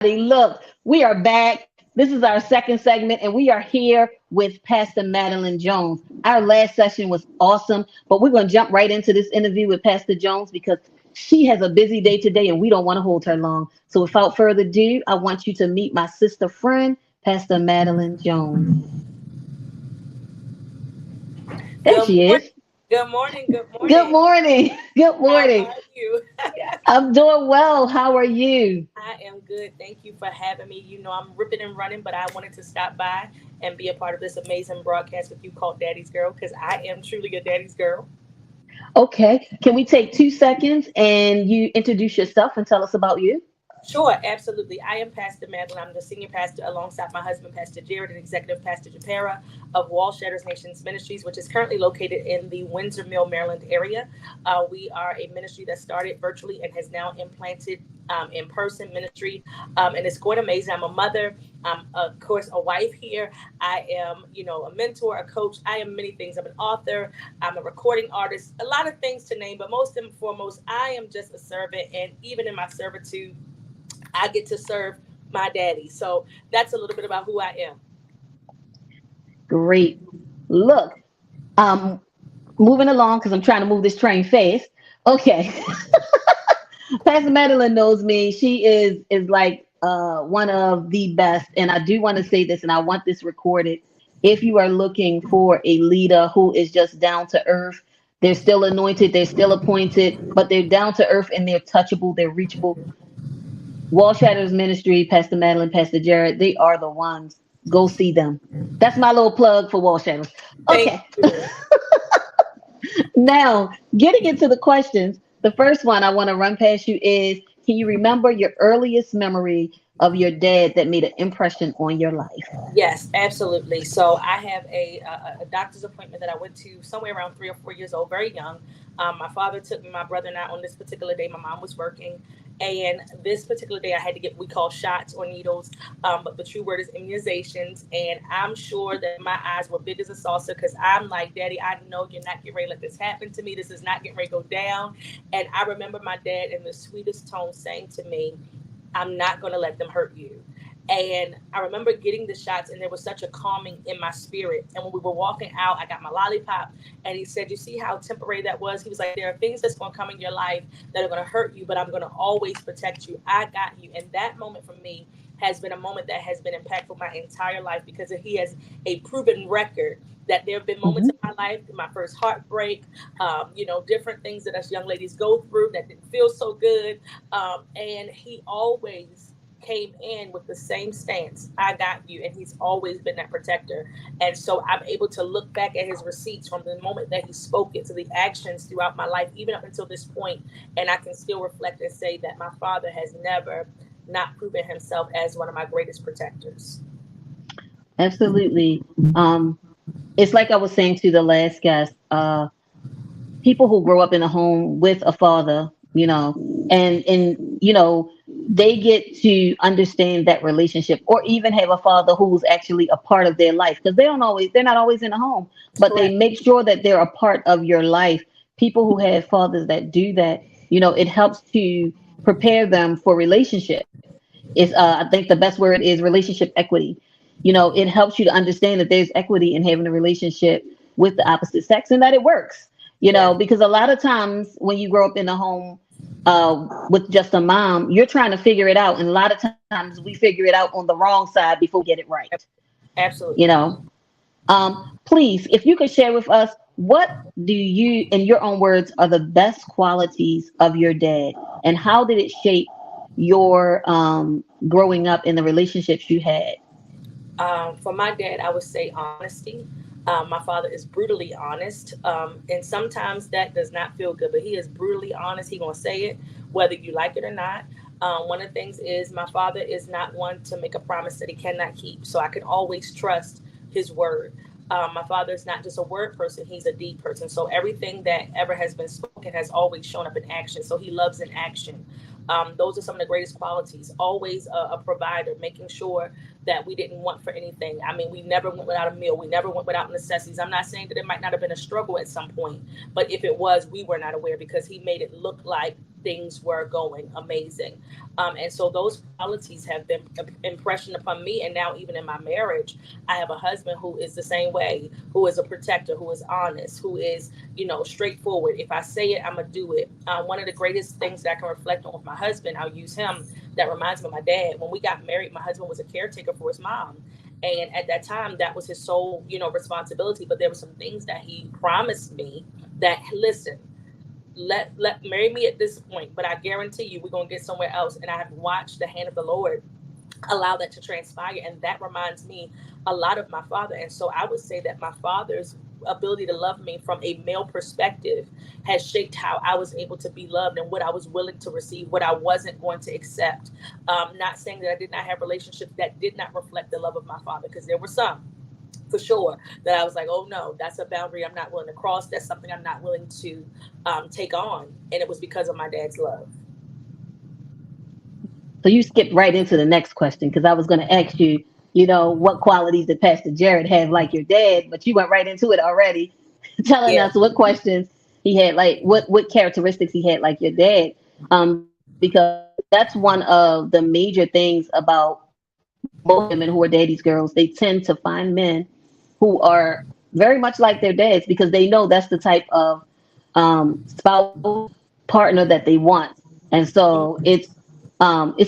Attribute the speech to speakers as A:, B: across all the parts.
A: Look, we are back. This is our second segment, and we are here with Pastor Madeline Jones. Our last session was awesome, but we're going to jump right into this interview with Pastor Jones because she has a busy day today, and we don't want to hold her long. So, without further ado, I want you to meet my sister friend, Pastor Madeline Jones. There
B: Good
A: she
B: morning.
A: is.
B: Good morning. Good
A: Good
B: morning.
A: morning. Good
B: How
A: morning.
B: are you?
A: I'm doing well. How are you?
B: I am good. Thank you for having me. You know, I'm ripping and running, but I wanted to stop by and be a part of this amazing broadcast with you called Daddy's Girl because I am truly a daddy's girl.
A: Okay. Can we take 2 seconds and you introduce yourself and tell us about you?
B: Sure, absolutely. I am Pastor Madeline. I'm the senior pastor alongside my husband, Pastor Jared, and executive pastor Japera of Wall Shatters Nations Ministries, which is currently located in the Windsor Mill, Maryland area. We are a ministry that started virtually and has now implanted in-person ministry, and it's going amazing. I'm a mother. I'm, of course, a wife here. I am, a mentor, a coach. I am many things. I'm an author. I'm a recording artist. A lot of things to name, but most and foremost, I am just a servant. And even in my servitude, I get to serve my daddy. So that's a little bit about who I am.
A: Great. Look, um, moving along because I'm trying to move this train fast. Okay. Pastor Madeline knows me. She is like one of the best. And I do want to say this, and I want this recorded. If you are looking for a leader who is just down to earth, they're still anointed, they're still appointed, but they're down to earth and they're touchable, they're reachable. Wall Shatters Ministry, Pastor Madeline, Pastor Jared, they are the ones. Go see them. That's my little plug for Wall Shatters.
B: Thank
A: Okay.
B: you.
A: Now, getting into the questions, the first one I want to run past you is, can you remember your earliest memory of your dad that made an impression on your life?
B: Yes, absolutely. So I have a doctor's appointment that I went to somewhere around 3 or 4 years old, very young. My father took me, my brother and I on this particular day. My mom was working. And this particular day, I had to get what we call shots or needles, but the true word is immunizations. And I'm sure that my eyes were big as a saucer because I'm like, Daddy, I know you're not getting ready to let this happen to me. This is not getting ready to go down. And I remember my dad in the sweetest tone saying to me, I'm not going to let them hurt you. And I remember getting the shots, and there was such a calming in my spirit. And when we were walking out, I got my lollipop, and he said, "You see how temporary that was?" He was like, "There are things that's going to come in your life that are going to hurt you, but I'm going to always protect you. I got you." And that moment for me has been a moment that has been impactful my entire life because he has a proven record that there have been moments
A: Mhm.
B: in my life, my first heartbreak, different things that us young ladies go through that didn't feel so good. And he always came in with the same stance. I got you. And he's always been that protector. And so I'm able to look back at his receipts from the moment that he spoke it to the actions throughout my life, even up until this point. And I can still reflect and say that my father has never not proven himself as one of my greatest protectors.
A: Absolutely. Um, it's like I was saying to the last guest, people who grow up in a home with a father, and they get to understand that relationship, or even have a father who's actually a part of their life because they're not always in the home, but they
B: Correct.
A: make sure that they're a part of your life. People who have fathers that do that, it helps to prepare them for relationship. Is I think the best word is relationship equity. It helps you to understand that there's equity in having a relationship with the opposite sex and that it works.
B: Yes,
A: Because a lot of times when you grow up in a home with just a mom, you're trying to figure it out, and a lot of times we figure it out on the wrong side before we get it right. You
B: absolutely.
A: know, Please, if you could share with us, what do you, in your own words, are the best qualities of your dad, and how did it shape your growing up in the relationships you had?
B: For my dad, I would say honesty. My father is brutally honest, and sometimes that does not feel good. But he is brutally honest. He gonna say it, whether you like it or not. One of the things is my father is not one to make a promise that he cannot keep. So I can always trust his word. My father is not just a word person; he's a deed person. So everything that ever has been spoken has always shown up in action. So he loves in action. Those are some of the greatest qualities. Always a provider, making sure that we didn't want for anything. I mean, we never went without a meal. We never went without necessities. I'm not saying that it might not have been a struggle at some point, but if it was, we were not aware because he made it look like things were going amazing. And so those qualities have been impression upon me. And now, even in my marriage, I have a husband who is the same way, who is a protector, who is honest, who is, straightforward. If I say it, I'm going to do it. One of the greatest things that I can reflect on with my husband, I'll use him, that reminds me of my dad. When we got married, my husband was a caretaker for his mom. And at that time, that was his sole, responsibility. But there were some things that he promised me that, listen, let marry me at this point, but I guarantee you we're gonna get somewhere else. And I have watched the hand of the Lord allow that to transpire, and that reminds me a lot of my father. And so I would say that my father's ability to love me from a male perspective has shaped how I was able to be loved and what I was willing to receive, what I wasn't going to accept. Not saying that I did not have relationships that did not reflect the love of my father, because there were some for sure that I was like, oh no, that's a boundary I'm not willing to cross. That's something I'm not willing to take on. And it was because of my dad's love.
A: So you skipped right into the next question because I was going to ask you, what qualities did Pastor Jared have like your dad? But you went right into it already, telling
B: Yeah.
A: us what questions he had, like what characteristics he had like your dad. Because that's one of the major things about most women who are daddy's girls. They tend to find men who are very much like their dads because they know that's the type of spouse partner that they want. And so it's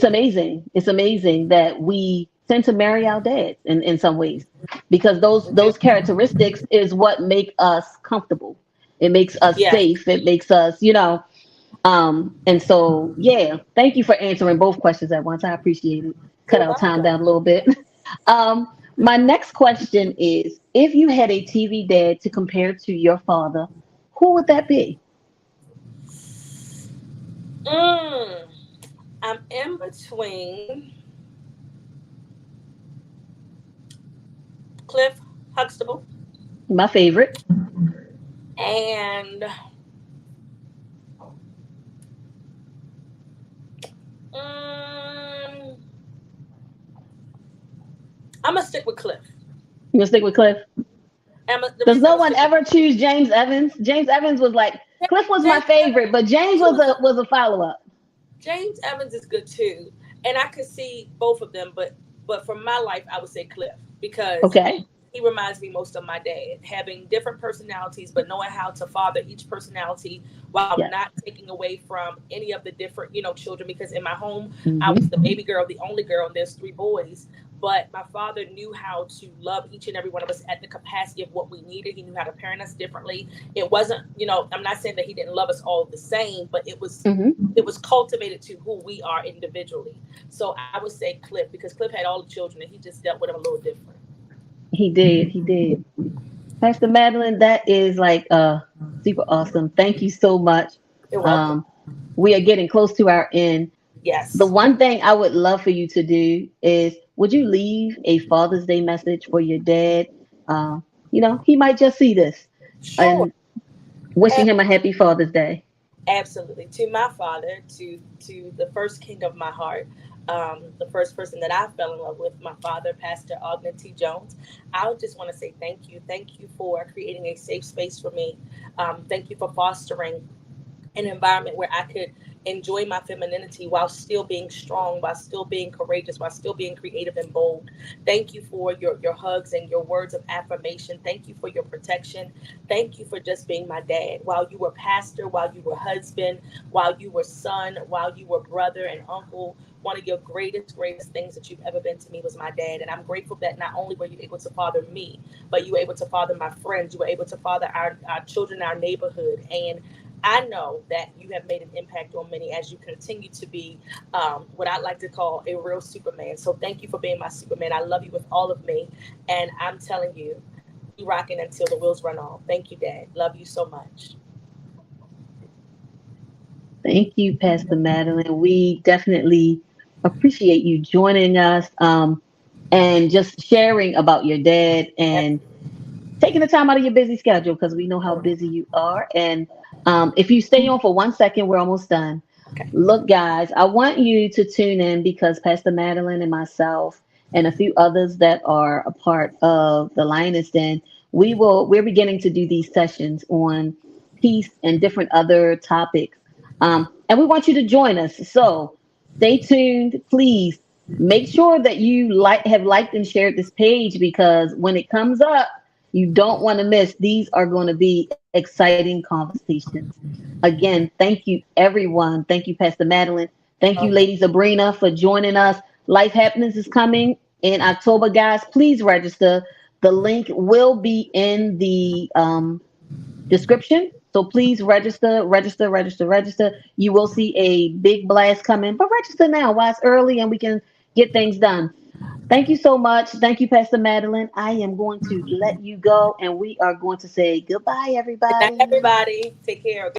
A: amazing. It's amazing that we tend to marry our dads in some ways because those characteristics is what make us comfortable. It makes us
B: Yes.
A: safe. It makes us, and so yeah, thank you for answering both questions at once. I appreciate it. Cut
B: You're
A: our time down a
B: welcome.
A: little bit. My next question is, if you had a TV dad to compare to your father, who would that be?
B: Mm, I'm in between Cliff Huxtable
A: My favorite.
B: and mm, I'm gonna stick with Cliff.
A: You gonna stick with Cliff?
B: The
A: Does
B: reason I'm
A: no
B: gonna
A: one
B: stick with
A: ever choose James Evans? James Evans was like Cliff was my
B: James
A: favorite,
B: Evans,
A: but James
B: he was
A: was a follow up.
B: James Evans is good too, and I could see both of them. But for my life, I would say Cliff because
A: Okay.
B: he reminds me most of my dad, having different personalities, but knowing how to father each personality while
A: Yes.
B: not taking away from any of the different, children. Because in my home, I was
A: Hmm.
B: the baby girl, the only girl, and there's three boys. But my father knew how to love each and every one of us at the capacity of what we needed. He knew how to parent us differently. It wasn't, I'm not saying that he didn't love us all the same, but
A: Hmm.
B: it was cultivated to who we are individually. So I would say Cliff because Cliff had all the children and he just dealt with them a little different.
A: He did. He did. Pastor Madeline, that is like super awesome. Thank you so much.
B: You're welcome.
A: Um, we are getting close to our end. The
B: Yes.
A: one thing I would love for you to do is, would you leave a Father's Day message for your dad? He might just see this
B: Sure.
A: and wishing
B: Ab-
A: him a happy Father's Day.
B: Absolutely. To my father, to the first king of my heart, the first person that I fell in love with, my father, Pastor Ogden T. Jones. I just want to say thank you. Thank you for creating a safe space for me. Thank you for fostering an environment where I could enjoy my femininity while still being strong, while still being courageous, while still being creative and bold. Thank you for your hugs and your words of affirmation. Thank you for your protection. Thank you for just being my dad. While you were pastor, while you were husband, while you were son, while you were brother and uncle, one of your greatest things that you've ever been to me was my dad. And I'm grateful that not only were you able to father me, but you were able to father my friends. You were able to father our children in our neighborhood. And I know that you have made an impact on many as you continue to be what I like to call a real Superman. So thank you for being my Superman. I love you with all of me. And I'm telling you, we rocking until the wheels run off. Thank you, Dad. Love you so much.
A: Thank you, Pastor Madeline. We definitely appreciate you joining us and just sharing about your dad and taking the time out of your busy schedule because we know how busy you are. And if you stay on for 1 second, we're almost done.
B: Okay.
A: Look, guys, I want you to tune in because Pastor Madeline and myself and a few others that are a part of the Lioness Den, we're beginning to do these sessions on peace and different other topics. And we want you to join us. So stay tuned, please. Make sure that you have liked and shared this page, because when it comes up, you don't want to miss. These are going to be exciting conversations. Again, thank you, everyone. Thank you, Pastor Madeline. Thank you,
B: Oh,
A: Lady Sabrina, for joining us. Life Happiness is coming in October, guys. Please register. The link will be in the description. So please register, register, register, register. You will see a big blast coming, but register now while it's early and we can get things done. Thank you so much. Thank you, Pastor Madeline. I am going to let you go, and we are going to say goodbye,
B: good night,
A: everybody.
B: everybody. Take care. Good